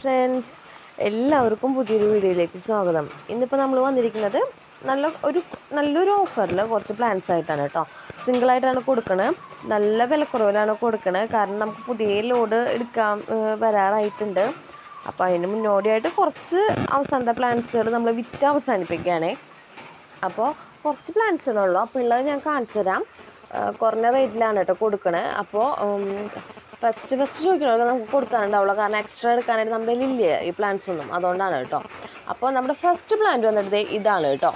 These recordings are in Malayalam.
ഫ്രണ്ട്സ്, എല്ലാവർക്കും പുതിയൊരു വീഡിയോയിലേക്ക് സ്വാഗതം. ഇന്നിപ്പോൾ നമ്മൾ വന്നിരിക്കുന്നത് നല്ലൊരു ഓഫറിൽ കുറച്ച് പ്ലാൻസ് ആയിട്ടാണ് കേട്ടോ. സിംഗിളായിട്ടാണ് കൊടുക്കണത്. നല്ല വിലക്കുറവിലാണ് കൊടുക്കണത്. കാരണം നമുക്ക് പുതിയ ലോഡ് എടുക്കാൻ വരാറായിട്ടുണ്ട്. അപ്പോൾ അതിന് മുന്നോടിയായിട്ട് കുറച്ച് അവസാനത്തെ പ്ലാൻസുകൾ നമ്മൾ വിറ്റ് അവസാനിപ്പിക്കുകയാണേ. അപ്പോൾ കുറച്ച് പ്ലാൻസുകളുള്ളൂ. അപ്പോൾ ഉള്ളത് ഞാൻ കാണിച്ചു തരാം. കുറഞ്ഞ റേറ്റിലാണ് കേട്ടോ കൊടുക്കണത്. അപ്പോൾ ഫസ്റ്റ് ചോദിക്കണമല്ലോ നമുക്ക് കൊടുക്കാനുണ്ടാവുള്ളൂ. കാരണം എക്സ്ട്രാ എടുക്കാനായിട്ട് നമ്മുടെ ഇല്ലേ ഈ പ്ലാന്റ്സ് ഒന്നും, അതുകൊണ്ടാണ് കേട്ടോ. അപ്പോൾ നമ്മുടെ ഫസ്റ്റ് പ്ലാന്റ് വന്നിട്ട് ഇതാണ് കേട്ടോ.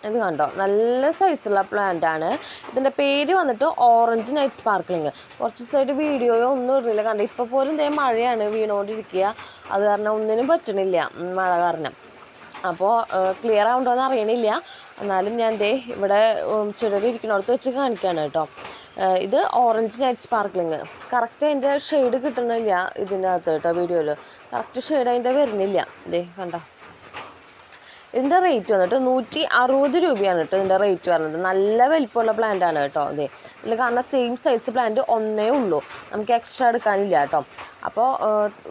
ഇത് കണ്ടോ, നല്ല സൈസുള്ള പ്ലാന്റ് ആണ്. ഇതിൻ്റെ പേര് വന്നിട്ട് ഓറഞ്ച് നൈറ്റ് സ്പാർക്ലിങ്. കുറച്ച് ദിവസമായിട്ട് വീഡിയോയോ ഒന്നും ഇടുന്നില്ല. കണ്ടോ, ഇപ്പോൾ പോലും മഴയാണ് വീണുകൊണ്ടിരിക്കുക. അത് കാരണം ഒന്നിനും പറ്റണില്ല, മഴ കാരണം. അപ്പോൾ ക്ലിയർ ആവുണ്ടോയെന്ന് അറിയണില്ല. എന്നാലും ഞാൻ ഇവിടെ ചെടികൾ ഇരിക്കുന്നിടത്ത് വെച്ച് കാണിക്കുകയാണ് കേട്ടോ. ഇത് ഓറഞ്ച് നൈറ്റ് സ്പാർക്ലിങ്. കറക്റ്റ് അതിൻ്റെ ഷെയ്ഡ് കിട്ടണില്ല ഇതിൻ്റെ അകത്ത് കേട്ടോ. വീഡിയോയിൽ കറക്റ്റ് ഷെയ്ഡ് അതിൻ്റെ വരുന്നില്ല. കണ്ടോ, ഇതിൻ്റെ റേറ്റ് വന്നിട്ട് 160 രൂപയാണ് കേട്ടോ ഇതിൻ്റെ റേറ്റ് വരുന്നത്. നല്ല വലിപ്പമുള്ള പ്ലാന്റ് ആണ് കേട്ടോ. ഇതിൽ കാണുന്ന സെയിം സൈസ് പ്ലാന്റ് ഒന്നേ ഉള്ളൂ, നമുക്ക് എക്സ്ട്രാ എടുക്കാനില്ല കേട്ടോ. അപ്പോൾ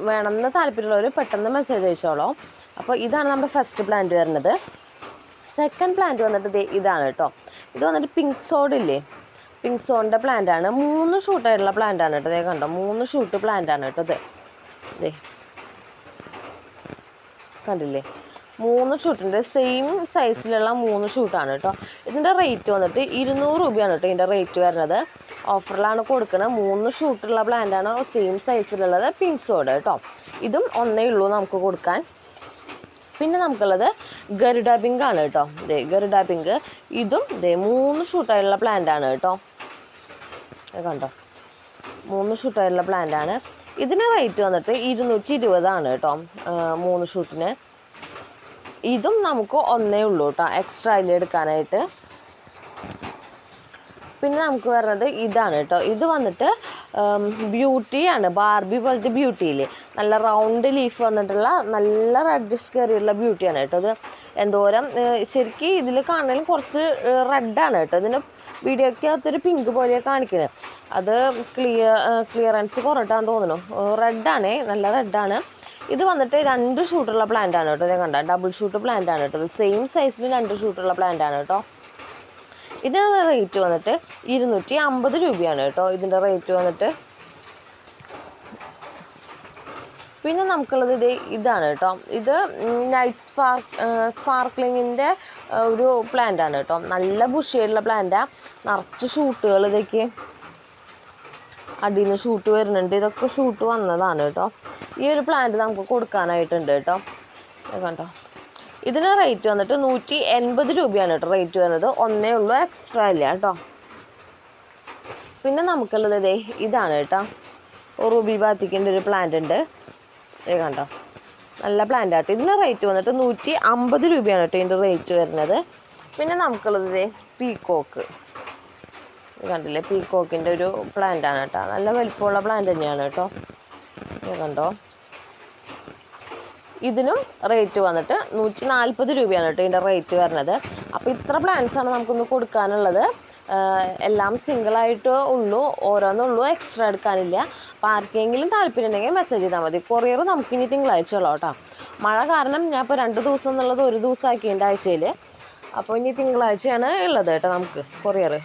വേണമെന്ന് താല്പര്യമുള്ളവർ പെട്ടെന്ന് മെസ്സേജ് അയച്ചോളൂ. അപ്പോൾ ഇതാണ് നമ്മുടെ ഫസ്റ്റ് പ്ലാന്റ് വരുന്നത്. സെക്കൻഡ് പ്ലാന്റ് വന്നിട്ട് ഇതാണ് കേട്ടോ. ഇത് വന്നിട്ട് പിങ്ക് സോഡ് ഇല്ലേ, പിങ്ക് സോണിൻ്റെ പ്ലാന്റ് ആണ്. 3 ഷൂട്ടായിട്ടുള്ള പ്ലാന്റ് ആണ് കേട്ടോ. കണ്ടോ, 3 ഷൂട്ട് പ്ലാന്റ് ആണ് കേട്ടോ. കണ്ടില്ലേ, 3 ഷൂട്ടിൻ്റെ സെയിം സൈസിലുള്ള 3 ഷൂട്ടാണ് കേട്ടോ. ഇതിൻ്റെ റേറ്റ് വന്നിട്ട് 200 രൂപയാണ് കേട്ടോ ഇതിൻ്റെ റേറ്റ് വരുന്നത്. ഓഫറിലാണ് കൊടുക്കുന്നത്. 3 ഷൂട്ടുള്ള പ്ലാന്റ് ആണ്, സെയിം സൈസിലുള്ളത് പിങ്ക് സോഡ് കേട്ടോ. ഇതും ഒന്നേ ഉള്ളൂ നമുക്ക് കൊടുക്കാൻ. പിന്നെ നമുക്കുള്ളത് ഗരുഡ പിങ്ക് ആണ് കേട്ടോ. ഗരുഡ പിങ്ക്. ഇതും 3 ഷൂട്ടായിട്ടുള്ള പ്ലാന്റ് ആണ് കേട്ടോ. കണ്ടോ, 3 ഷൂട്ടായിട്ടുള്ള പ്ലാന്റ് ആണ്. ഇതിന് റേറ്റ് വന്നിട്ട് 220 ആണ് കേട്ടോ 3 ഷൂട്ടിന്. ഇതും നമുക്ക് ഒന്നേ ഉള്ളൂ കേട്ടോ എക്സ്ട്രാ അതിൽ എടുക്കാനായിട്ട്. പിന്നെ നമുക്ക് വരുന്നത് ഇതാണ് കേട്ടോ. ഇത് വന്നിട്ട് ബ്യൂട്ടിയാണ്, ബാർബി പോലത്തെ ബ്യൂട്ടിയില്ലേ, നല്ല റൗണ്ട് ലീഫ് വന്നിട്ടുള്ള നല്ല റെഡിഷ് കയറിയുള്ള ബ്യൂട്ടിയാണ് കേട്ടോ. ഇത് എന്തോരം ശരിക്കും ഇതിൽ കാണാനും കുറച്ച് റെഡാണ് കേട്ടോ. ഇതിന് വീഡിയോയ്ക്കകത്തൊരു പിങ്ക് പോലെയാണ് കാണിക്കുന്നത്. അത് ക്ലിയറൻസ് കുറഞ്ഞിട്ടാന്ന് തോന്നുന്നു. റെഡാണേ, നല്ല റെഡാണ്. ഇത് വന്നിട്ട് 2 ഷൂട്ടുള്ള പ്ലാന്റ് ആണ് കേട്ടോ. കണ്ട, ഡബിൾ ഷൂട്ട് പ്ലാന്റ് ആണ് കേട്ടോ. സെയിം സൈസിൽ 2 ഷൂട്ടുള്ള പ്ലാന്റ് ആണ് കേട്ടോ. ഇതിൻ്റെ റേറ്റ് വന്നിട്ട് 250 രൂപയാണ് കേട്ടോ ഇതിൻ്റെ റേറ്റ് വന്നിട്ട്. പിന്നെ നമുക്കുള്ളത് ഇതാണ് കേട്ടോ. ഇത് നൈറ്റ് സ്പാർക്ലിങ്ങിൻ്റെ ഒരു പ്ലാന്റ് ആണ് കേട്ടോ. നല്ല ബുഷിയായിട്ടുള്ള പ്ലാന്റാണ്. നിറച്ച് ഷൂട്ടുകൾ ഇതൊക്കെ അടിയിൽ നിന്ന് ഷൂട്ട് വരുന്നുണ്ട്. ഇതൊക്കെ ഷൂട്ട് വന്നതാണ് കേട്ടോ. ഈ ഒരു പ്ലാന്റ് നമുക്ക് കൊടുക്കാനായിട്ടുണ്ട് കേട്ടോ. കണ്ടോ, ഇതിന് റേറ്റ് വന്നിട്ട് 180 രൂപയാണ് കേട്ടോ റേറ്റ് വരുന്നത്. ഒന്നേ ഉള്ളൂ, എക്സ്ട്രാ ഇല്ല കേട്ടോ. പിന്നെ നമുക്കുള്ളത് ഇതാണ് കേട്ടോ. റൂബി ബാത്തിക്കിൻ്റെ ഒരു പ്ലാന്റ് ഉണ്ട്. കണ്ടോ, നല്ല പ്ലാന്റ് ആട്ടോ. ഇതിന് റേറ്റ് വന്നിട്ട് 150 രൂപയാണ് കേട്ടോ ഇതിൻ്റെ റേറ്റ് വരുന്നത്. പിന്നെ നമുക്കുള്ളത് പീക്കോക്ക്. കണ്ടില്ലേ, പീക്കോക്കിൻ്റെ ഒരു പ്ലാന്റ് ആണ് കേട്ടോ. നല്ല വലിപ്പമുള്ള പ്ലാന്റ് തന്നെയാണ് കേട്ടോ. കണ്ടോ, ഇതിനും റേറ്റ് വന്നിട്ട് 140 രൂപയാണ് കേട്ടോ ഇതിൻ്റെ റേറ്റ് വരുന്നത്. അപ്പോൾ ഇത്ര പ്ലാൻസാണ് നമുക്കൊന്ന് കൊടുക്കാനുള്ളത്. എല്ലാം സിംഗിളായിട്ട് ഉള്ളൂ, ഓരോന്നുള്ളൂ, എക്സ്ട്രാ എടുക്കാനില്ല. അപ്പോൾ ആർക്കെങ്കിലും താല്പര്യം ഉണ്ടെങ്കിൽ മെസ്സേജ് ചെയ്താൽ മതി. കൊറിയർ നമുക്കിനി തിങ്കളാഴ്ച ഉള്ളൂ കേട്ടോ. മഴ കാരണം ഞാൻ ഇപ്പോൾ 2 ദിവസം എന്നുള്ളത് 1 ദിവസം ആക്കിയതിൻ്റെ ആഴ്ചയിൽ. അപ്പോൾ ഇനി തിങ്കളാഴ്ചയാണ് ഉള്ളത് കേട്ടോ നമുക്ക് കൊറിയർ.